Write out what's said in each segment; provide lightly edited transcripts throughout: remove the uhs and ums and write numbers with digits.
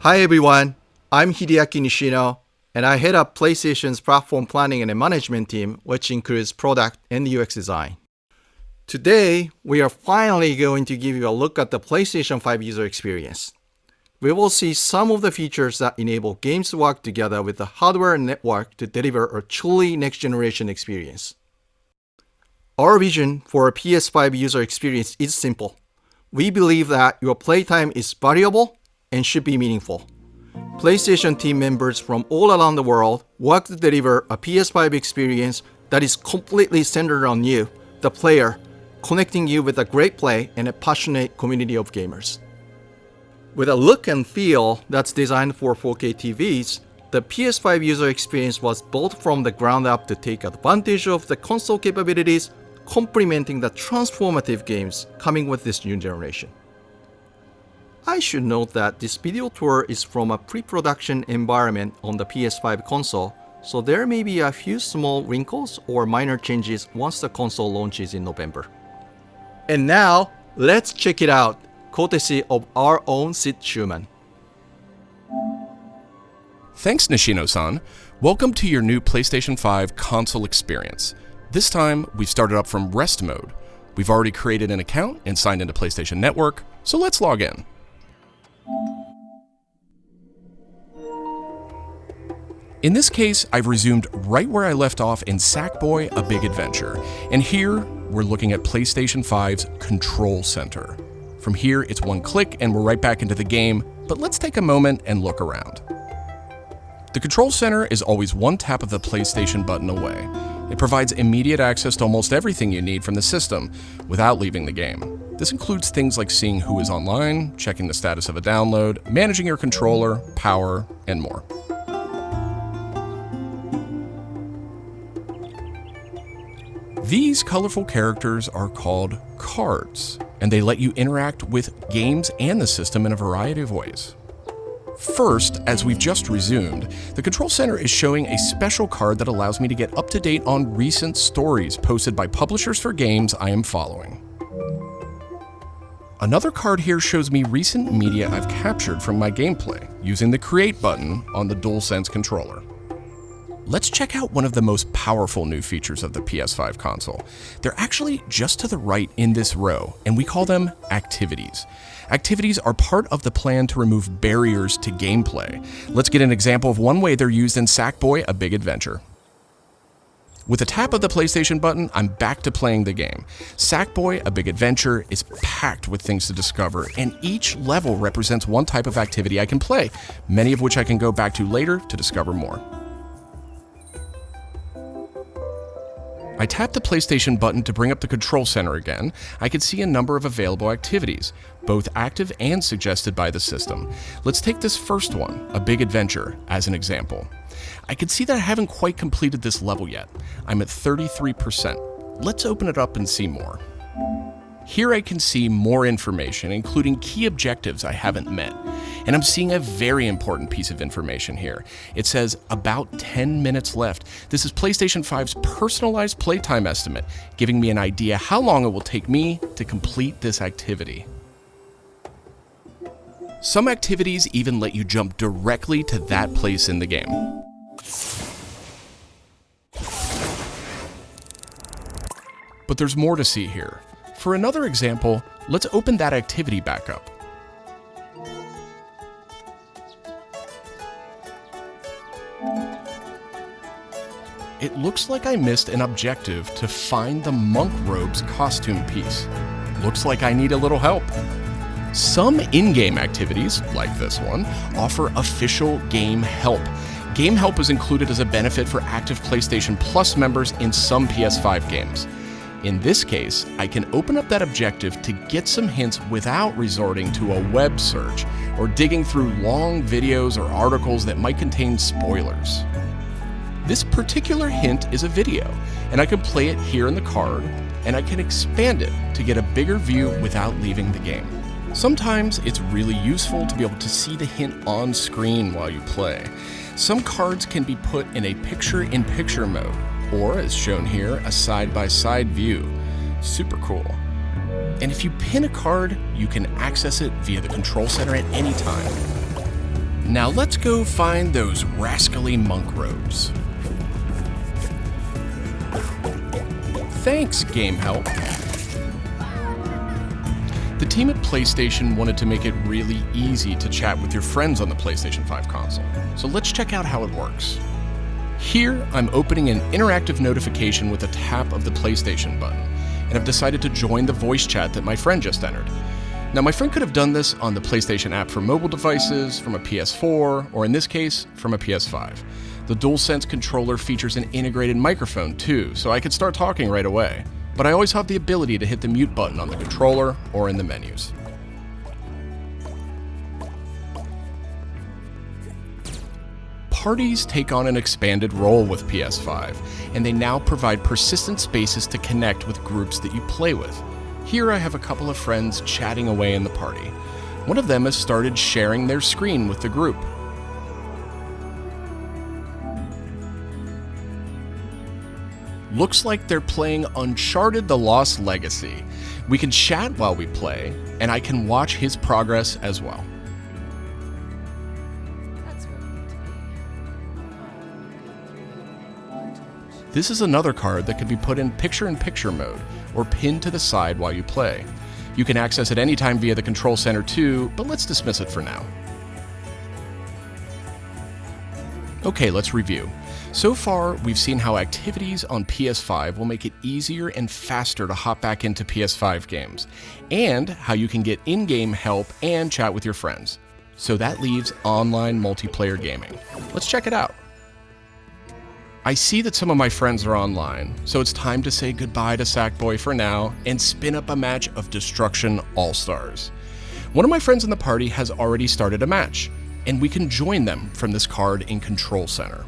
Hi everyone, I'm Hideaki Nishino, and I head up PlayStation's platform planning and management team, which includes product and UX design. Today, we are finally going to give you a look at the PlayStation 5 user experience. We will see some of the features that enable games to work together with the hardware and network to deliver a truly next-generation experience. Our vision for a PS5 user experience is simple. We believe that your playtime is valuable and should be meaningful. PlayStation team members from all around the world work to deliver a PS5 experience that is completely centered on you, the player, connecting you with a great play and a passionate community of gamers. With a look and feel that's designed for 4K TVs, the PS5 user experience was built from the ground up to take advantage of the console capabilities, complementing the transformative games coming with this new generation. I should note that this video tour is from a pre-production environment on the PS5 console, so there may be a few small wrinkles or minor changes once the console launches in November. And now, let's check it out, courtesy of our own Sid Schumann. Thanks, Nishino-san. Welcome to your new PlayStation 5 console experience. This time, we've started up from rest mode. We've already created an account and signed into PlayStation Network, so let's log in. In this case, I've resumed right where I left off in Sackboy: A Big Adventure, and here we're looking at PlayStation 5's Control Center. From here, it's one click and we're right back into the game, but let's take a moment and look around. The Control Center is always one tap of the PlayStation button away. It provides immediate access to almost everything you need from the system without leaving the game. This includes things like seeing who is online, checking the status of a download, managing your controller, power, and more. These colorful characters are called cards, and they let you interact with games and the system in a variety of ways. First, as we've just resumed, the Control Center is showing a special card that allows me to get up to date on recent stories posted by publishers for games I am following. Another card here shows me recent media I've captured from my gameplay using the Create button on the DualSense controller. Let's check out one of the most powerful new features of the PS5 console. They're actually just to the right in this row, and we call them activities. Activities are part of the plan to remove barriers to gameplay. Let's get an example of one way they're used in Sackboy: A Big Adventure. With a tap of the PlayStation button, I'm back to playing the game. Sackboy: A Big Adventure is packed with things to discover, and each level represents one type of activity I can play, many of which I can go back to later to discover more. I tap the PlayStation button to bring up the Control Center again. I can see a number of available activities, both active and suggested by the system. Let's take this first one, A Big Adventure, as an example. I can see that I haven't quite completed this level yet. I'm at 33%. Let's open it up and see more. Here I can see more information, including key objectives I haven't met. And I'm seeing a very important piece of information here. It says about 10 minutes left. This is PlayStation 5's personalized playtime estimate, giving me an idea how long it will take me to complete this activity. Some activities even let you jump directly to that place in the game. But there's more to see here. For another example, let's open that activity back up. It looks like I missed an objective to find the monk robe's costume piece. Looks like I need a little help. Some in-game activities, like this one, offer official game help. Game help is included as a benefit for active PlayStation Plus members in some PS5 games. In this case, I can open up that objective to get some hints without resorting to a web search or digging through long videos or articles that might contain spoilers. This particular hint is a video, and I can play it here in the card, and I can expand it to get a bigger view without leaving the game. Sometimes it's really useful to be able to see the hint on screen while you play. Some cards can be put in a picture-in-picture mode, or as shown here, a side-by-side view. Super cool. And if you pin a card, you can access it via the Control Center at any time. Now let's go find those rascally monk robes. Thanks, Game Help. The team at PlayStation wanted to make it really easy to chat with your friends on the PlayStation 5 console, so let's check out how it works. Here, I'm opening an interactive notification with a tap of the PlayStation button, and I've decided to join the voice chat that my friend just entered. Now, my friend could have done this on the PlayStation app for mobile devices, from a PS4, or in this case, from a PS5. The DualSense controller features an integrated microphone too, so I could start talking right away. But I always have the ability to hit the mute button on the controller or in the menus. Parties take on an expanded role with PS5, and they now provide persistent spaces to connect with groups that you play with. Here I have a couple of friends chatting away in the party. One of them has started sharing their screen with the group. Looks like they're playing Uncharted: The Lost Legacy. We can chat while we play, and I can watch his progress as well. This is another card that can be put in picture-in-picture mode, or pinned to the side while you play. You can access it anytime via the control center too, but let's dismiss it for now. Okay, let's review. So far, we've seen how activities on PS5 will make it easier and faster to hop back into PS5 games, and how you can get in-game help and chat with your friends. So that leaves online multiplayer gaming. Let's check it out. I see that some of my friends are online, so it's time to say goodbye to Sackboy for now and spin up a match of Destruction All-Stars. One of my friends in the party has already started a match, and we can join them from this card in Control Center.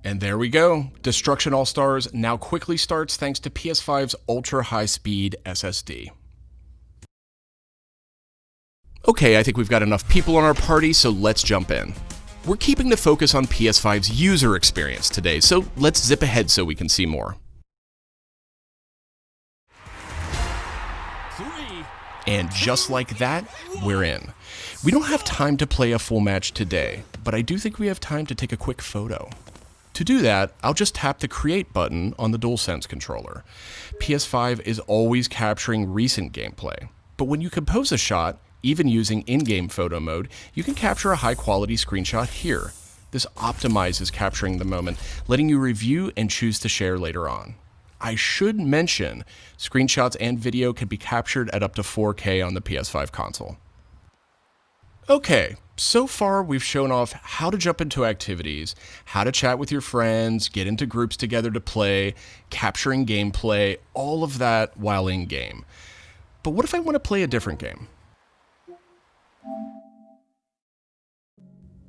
And there we go. Destruction All-Stars now quickly starts thanks to PS5's ultra-high-speed SSD. Okay, I think we've got enough people on our party, so let's jump in. We're keeping the focus on PS5's user experience today, so let's zip ahead so we can see more. And just like that, we're in. We don't have time to play a full match today, but I do think we have time to take a quick photo. To do that, I'll just tap the Create button on the DualSense controller. PS5 is always capturing recent gameplay, but when you compose a shot, even using in-game photo mode, you can capture a high-quality screenshot here. This optimizes capturing the moment, letting you review and choose to share later on. I should mention, screenshots and video can be captured at up to 4K on the PS5 console. Okay, so far we've shown off how to jump into activities, how to chat with your friends, get into groups together to play, capturing gameplay, all of that while in-game. But what if I want to play a different game?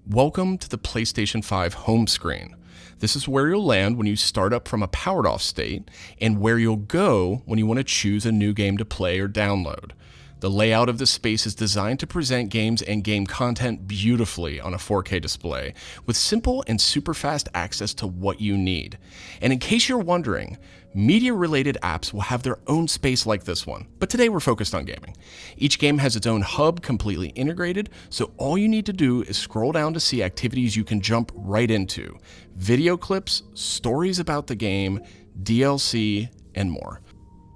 Welcome to the PlayStation 5 home screen. This is where you'll land when you start up from a powered off state, and where you'll go when you want to choose a new game to play or download. The layout of this space is designed to present games and game content beautifully on a 4K display, with simple and super fast access to what you need. And in case you're wondering, media-related apps will have their own space like this one, but today we're focused on gaming. Each game has its own hub completely integrated, so all you need to do is scroll down to see activities you can jump right into. Video clips, stories about the game, DLC, and more.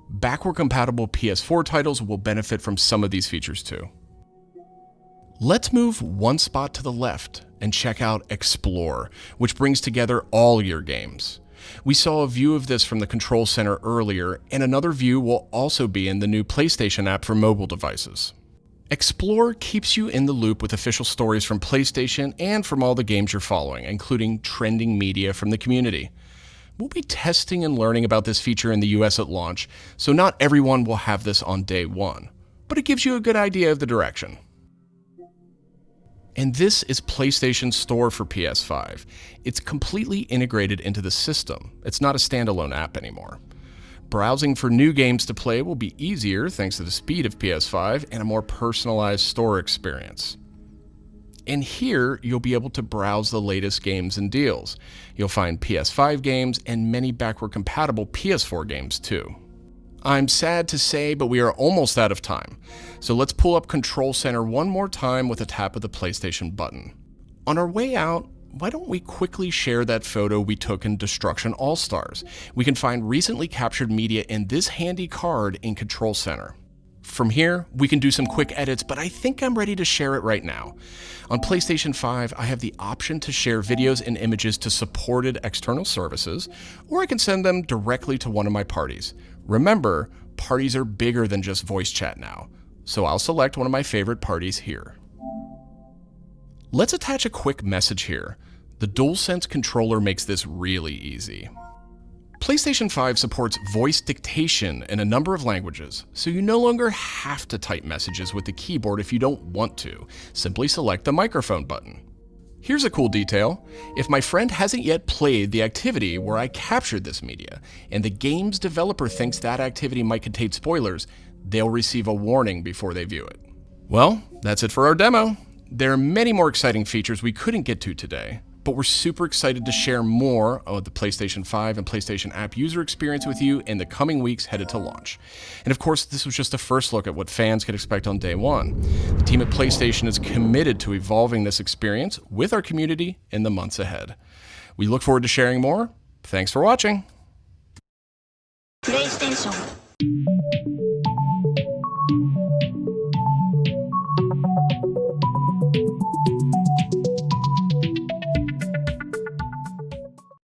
Backward-compatible PS4 titles will benefit from some of these features too. Let's move one spot to the left and check out Explore, which brings together all your games. We saw a view of this from the Control Center earlier, and another view will also be in the new PlayStation app for mobile devices. Explore keeps you in the loop with official stories from PlayStation and from all the games you're following, including trending media from the community. We'll be testing and learning about this feature in the US at launch, so not everyone will have this on day one, but it gives you a good idea of the direction. And this is PlayStation's store for PS5. It's completely integrated into the system. It's not a standalone app anymore. Browsing for new games to play will be easier thanks to the speed of PS5 and a more personalized store experience. And here, you'll be able to browse the latest games and deals. You'll find PS5 games and many backward-compatible PS4 games too. I'm sad to say, but we are almost out of time. So let's pull up Control Center one more time with a tap of the PlayStation button. On our way out, why don't we quickly share that photo we took in Destruction All-Stars? We can find recently captured media in this handy card in Control Center. From here, we can do some quick edits, but I think I'm ready to share it right now. On PlayStation 5, I have the option to share videos and images to supported external services, or I can send them directly to one of my parties. Remember, parties are bigger than just voice chat now, so I'll select one of my favorite parties here. Let's attach a quick message here. The DualSense controller makes this really easy. PlayStation 5 supports voice dictation in a number of languages, so you no longer have to type messages with the keyboard if you don't want to. Simply select the microphone button. Here's a cool detail. If my friend hasn't yet played the activity where I captured this media, and the game's developer thinks that activity might contain spoilers, they'll receive a warning before they view it. Well, that's it for our demo. There are many more exciting features we couldn't get to today, but we're super excited to share more of the PlayStation 5 and PlayStation app user experience with you in the coming weeks headed to launch. And of course, this was just a first look at what fans can expect on day one. The team at PlayStation is committed to evolving this experience with our community in the months ahead. We look forward to sharing more. Thanks for watching. PlayStation